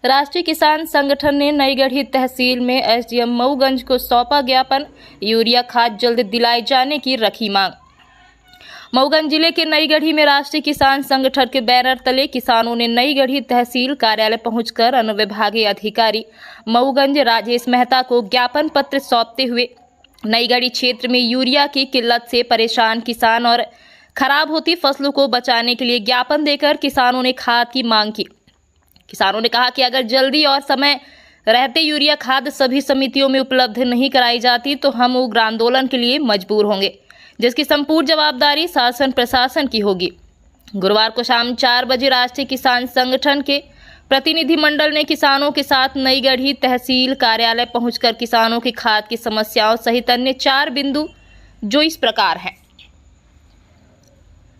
राष्ट्रीय किसान संगठन ने नईगढ़ी तहसील में एसडीएम मऊगंज को सौंपा ज्ञापन। यूरिया खाद जल्द दिलाए जाने की रखी मांग। मऊगंज जिले के नईगढ़ी में राष्ट्रीय किसान संगठन के बैनर तले किसानों ने नईगढ़ी तहसील कार्यालय पहुंचकर अनुविभागीय अधिकारी मऊगंज राजेश मेहता को ज्ञापन पत्र सौंपते हुए नईगढ़ी क्षेत्र में यूरिया की किल्लत से परेशान किसान और खराब होती फसलों को बचाने के लिए ज्ञापन देकर किसानों ने खाद की मांग की। किसानों ने कहा कि अगर जल्दी और समय रहते यूरिया खाद सभी समितियों में उपलब्ध नहीं कराई जाती तो हम उग्र आंदोलन के लिए मजबूर होंगे, जिसकी संपूर्ण जवाबदारी शासन प्रशासन की होगी। गुरुवार को शाम 4 बजे राष्ट्रीय किसान संगठन के प्रतिनिधिमंडल ने किसानों के साथ नईगढ़ी तहसील कार्यालय पहुंचकर किसानों की खाद की समस्याओं सहित अन्य 4 बिंदु जो इस प्रकार हैं।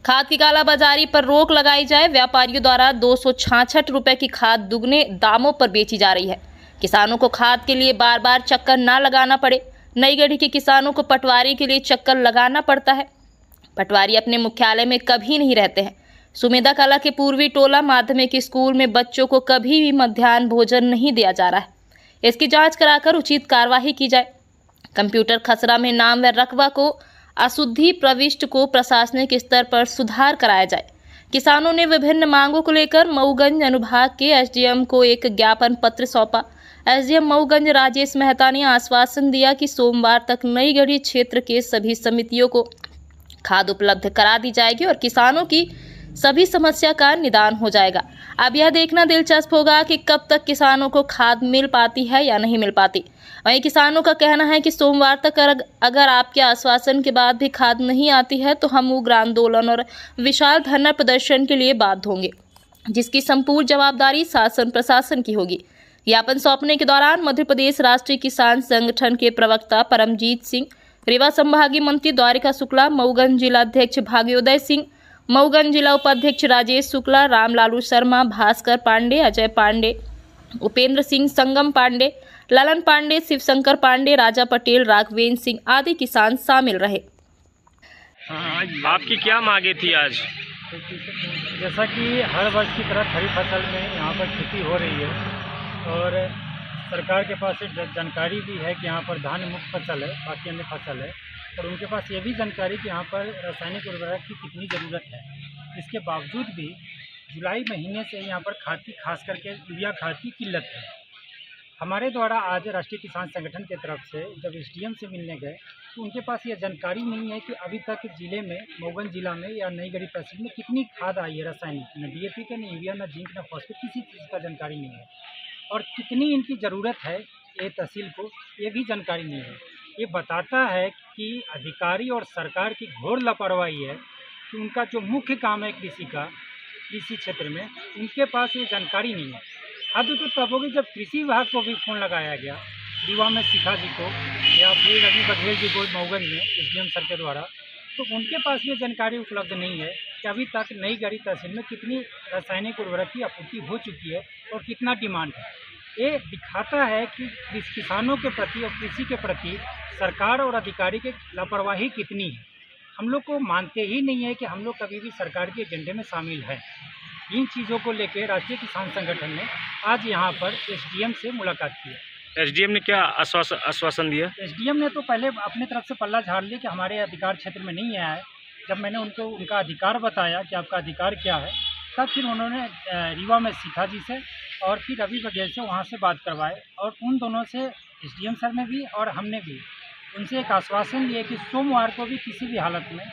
खाद की कालाबाजारी पर रोक लगाई जाए। व्यापारियों द्वारा 266 रुपए की खाद दुगने दामों पर बेची जा रही है। किसानों को खाद के लिए बार बार चक्कर ना लगाना पड़े। नईगढ़ी के किसानों को पटवारी के लिए चक्कर लगाना पड़ता है। पटवारी अपने मुख्यालय में कभी नहीं रहते हैं। सुमेधा कला के पूर्वी टोला माध्यमिक स्कूल में बच्चों को कभी भी मध्याह्न भोजन नहीं दिया जा रहा है। इसकी जांच कराकर उचित कार्यवाही की जाए। कंप्यूटर खसरा में नाम व रकबा को अशुद्धि प्रविष्ट को प्रशासनिक स्तर पर सुधार कराया जाए। किसानों ने विभिन्न मांगों को लेकर मऊगंज अनुभाग के एसडीएम को एक ज्ञापन पत्र सौंपा। एसडीएम मऊगंज राजेश मेहता ने आश्वासन दिया कि सोमवार तक नईगढ़ी क्षेत्र के सभी समितियों को खाद उपलब्ध करा दी जाएगी और किसानों की सभी समस्या का निदान हो जाएगा। अब यह देखना दिलचस्प होगा कि कब तक किसानों को खाद मिल पाती है या नहीं मिल पाती। वहीं किसानों का कहना है कि सोमवार तक अगर आपके आश्वासन के बाद भी खाद नहीं आती है तो हम उग्र आंदोलन और विशाल धरना प्रदर्शन के लिए बाध्य होंगे, जिसकी संपूर्ण जवाबदारी शासन प्रशासन की होगी। ज्ञापन सौंपने के दौरान मध्य प्रदेश राष्ट्रीय किसान संगठन के प्रवक्ता परमजीत सिंह, रीवा संभागीय मंत्री द्वारिका शुक्ला, मऊगंज जिला अध्यक्ष भाग्योदय सिंह, मऊगंज जिला उपाध्यक्ष राजेश शुक्ला, रामलालू शर्मा, भास्कर पांडे, अजय पांडे, उपेंद्र सिंह, संगम पांडे, ललन पांडे, शिवशंकर पांडे, राजा पटेल, राघवेंद्र सिंह आदि किसान शामिल रहे। आपकी क्या मांगे थी आज? जैसा कि हर वर्ष की तरह खरीफ फसल में यहाँ पर खेती हो रही है और सरकार के पास एक जानकारी भी है कि यहाँ पर धान मुख्य फसल है, बाकी अन्य फसल है, और उनके पास ये भी जानकारी कि यहाँ पर रासायनिक उर्वरक की कितनी ज़रूरत है। इसके बावजूद भी जुलाई महीने से यहाँ पर खाद की, खास करके यूरिया खाद की किल्लत है। हमारे द्वारा आज राष्ट्रीय किसान संगठन की तरफ से जब एसडीएम से मिलने गए तो उनके पास ये जानकारी नहीं है कि अभी तक जिले में, मऊगंज जिला में या नईगढ़ी तहसील में कितनी खाद आई है रासायनिक, न डीएपी का, न यूरिया, न जिंक, न फॉस्फेट, किसी चीज़ का जानकारी नहीं है। और कितनी इनकी ज़रूरत है ये तहसील को, ये भी जानकारी नहीं है। ये बताता है कि अधिकारी और सरकार की घोर लापरवाही है कि उनका जो मुख्य काम है कृषि क्षेत्र में, उनके पास ये जानकारी नहीं है। हद तो तब होगी जब कृषि विभाग को भी फ़ोन लगाया गया, रीवा में शिखा जी को या फिर रवि बघेल जी को मऊगंज में एसडीएम सर के द्वारा, तो उनके पास ये जानकारी उपलब्ध नहीं है कि अभी तक नईगढ़ी तहसील में कितनी रासायनिक उर्वरक की आपूर्ति हो चुकी है और कितना डिमांड है। ये दिखाता है कि किसानों के प्रति और कृषि के प्रति सरकार और अधिकारी की लापरवाही कितनी है। हम लोग को मानते ही नहीं है कि हम लोग कभी भी सरकार के एजेंडे में शामिल हैं। इन चीज़ों को लेकर राष्ट्रीय किसान संगठन ने आज यहाँ पर एसडीएम से मुलाकात की है। एसडीएम ने क्या आश्वासन दिया? एसडीएम ने तो पहले अपने तरफ से पल्ला झाड़ लिया कि हमारे अधिकार क्षेत्र में नहीं आया है। जब मैंने उनको उनका अधिकार बताया कि आपका अधिकार क्या है, तब फिर उन्होंने रीवा में शिखा जी से और फिर रवि बघेल से वहाँ से बात करवाए और उन दोनों से एसडीएम सर ने भी और हमने भी उनसे एक आश्वासन लिए कि सोमवार को भी किसी भी हालत में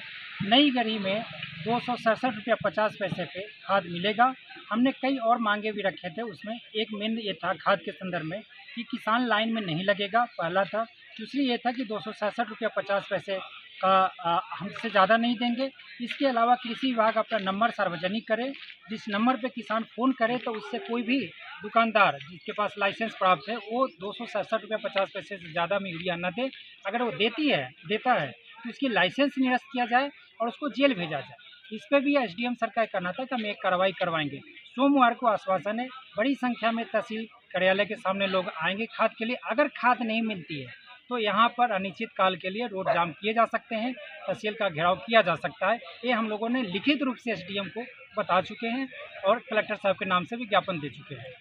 नईगढ़ी में 267 रुपया 50 पैसे पे खाद मिलेगा। हमने कई और मांगे भी रखे थे, उसमें एक मेन ये था खाद के संदर्भ में कि किसान लाइन में नहीं लगेगा, पहला था। दूसरी ये था कि 267 रुपया 50 पैसे का हमसे ज़्यादा नहीं देंगे। इसके अलावा कृषि विभाग अपना नंबर सार्वजनिक करे, जिस नंबर पे किसान फ़ोन करे तो उससे कोई भी दुकानदार जिसके पास लाइसेंस प्राप्त है वो 267 रुपया 50 पैसे से ज़्यादा में यूरिया न दे। अगर वो देता है तो उसकी लाइसेंस निरस्त किया जाए और उसको जेल भेजा जाए। इस पर भी एसडीएम सर का कहना था कि हम एक कार्रवाई करवाएंगे। सोमवार को आश्वासन है, बड़ी संख्या में तहसील कार्यालय के सामने लोग आएंगे खाद के लिए। अगर खाद नहीं मिलती है तो यहाँ पर अनिश्चित काल के लिए रोड जाम किए जा सकते हैं, तहसील का घेराव किया जा सकता है। ये हम लोगों ने लिखित रूप से एसडीएम को बता चुके हैं और कलेक्टर साहब के नाम से भी ज्ञापन दे चुके हैं।